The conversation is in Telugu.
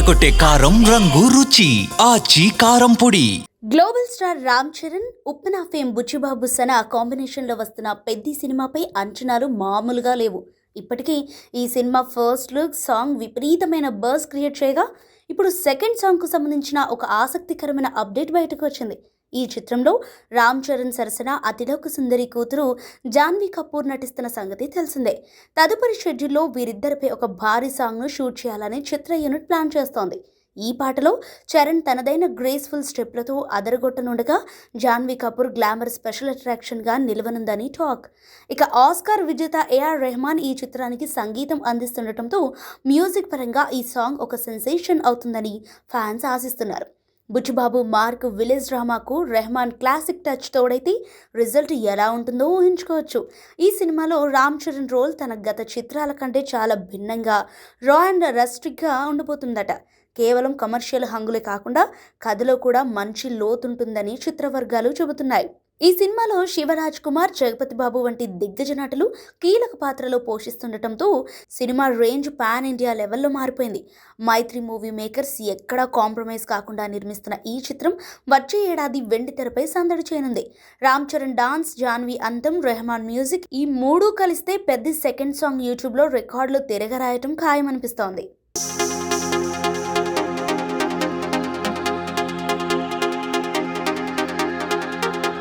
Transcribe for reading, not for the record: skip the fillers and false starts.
అదరగొట్టే కారం రంగు రుచి ఆచి కారం పొడి. గ్లోబల్ స్టార్ రామ్ చరణ్, ఉప్పెన ఫేమ్ బుచ్చిబాబు సన కాంబినేషన్లో వస్తున్న పెద్ది సినిమాపై అంచనాలు మామూలుగా లేవు. ఇప్పటికీ ఈ సినిమా ఫస్ట్ లుక్ సాంగ్ విపరీతమైన బజ్ క్రియేట్ చేయగా, ఇప్పుడు సెకండ్ సాంగ్కు సంబంధించిన ఒక ఆసక్తికరమైన అప్డేట్ బయటకు వచ్చింది. ఈ చిత్రంలో రామ్ చరణ్ సరసన అతిలోక సుందరి కూతురు జాన్వీ కపూర్ నటిస్తున్న సంగతి తెలిసిందే. తదుపరి షెడ్యూల్లో వీరిద్దరిపై ఒక భారీ సాంగ్ను షూట్ చేయాలని చిత్ర యూనిట్ ప్లాన్ చేస్తోంది. ఈ పాటలో చరణ్ తనదైన గ్రేస్ఫుల్ స్టెప్లతో అదరగొట్టనుండగా, జాన్వీ కపూర్ గ్లామర్ స్పెషల్ అట్రాక్షన్గా నిలవనుందని టాక్. ఇక ఆస్కార్ విజేత ఏఆర్ రెహమాన్ ఈ చిత్రానికి సంగీతం అందిస్తుండటంతో మ్యూజిక్ పరంగా ఈ సాంగ్ ఒక సెన్సేషన్ అవుతుందని ఫ్యాన్స్ ఆశిస్తున్నారు. బుచ్చిబాబు మార్క్ విలేజ్ డ్రామాకు రెహమాన్ క్లాసిక్ టచ్ తోడైతే రిజల్ట్ ఎలా ఉంటుందో ఊహించుకోవచ్చు. ఈ సినిమాలో రామ్ చరణ్ రోల్ తన గత చిత్రాల కంటే చాలా భిన్నంగా, రా అండ్ రస్టిక్గా ఉండబోతుందట. కేవలం కమర్షియల్ హంగులే కాకుండా కథలో కూడా మంచి లోతుంటుందని చిత్రవర్గాలు చెబుతున్నాయి. ఈ సినిమాలో శివరాజ్ కుమార్, జగపతి బాబు వంటి దిగ్గజ నటులు కీలక పాత్రలో పోషిస్తుండటంతో సినిమా రేంజ్ పాన్ ఇండియా లెవెల్లో మారిపోయింది. మైత్రి మూవీ మేకర్స్ ఎక్కడా కాంప్రమైజ్ కాకుండా నిర్మిస్తున్న ఈ చిత్రం వచ్చే ఏడాది వెండి తెరపై సందడి చేయనుంది. రామ్ చరణ్ డాన్స్, జాన్వీ అంతం, రెహమాన్ మ్యూజిక్ ఈ మూడు కలిస్తే పెద్ద సెకండ్ సాంగ్ యూట్యూబ్లో రికార్డులు తిరగరాయటం ఖాయమనిపిస్తోంది.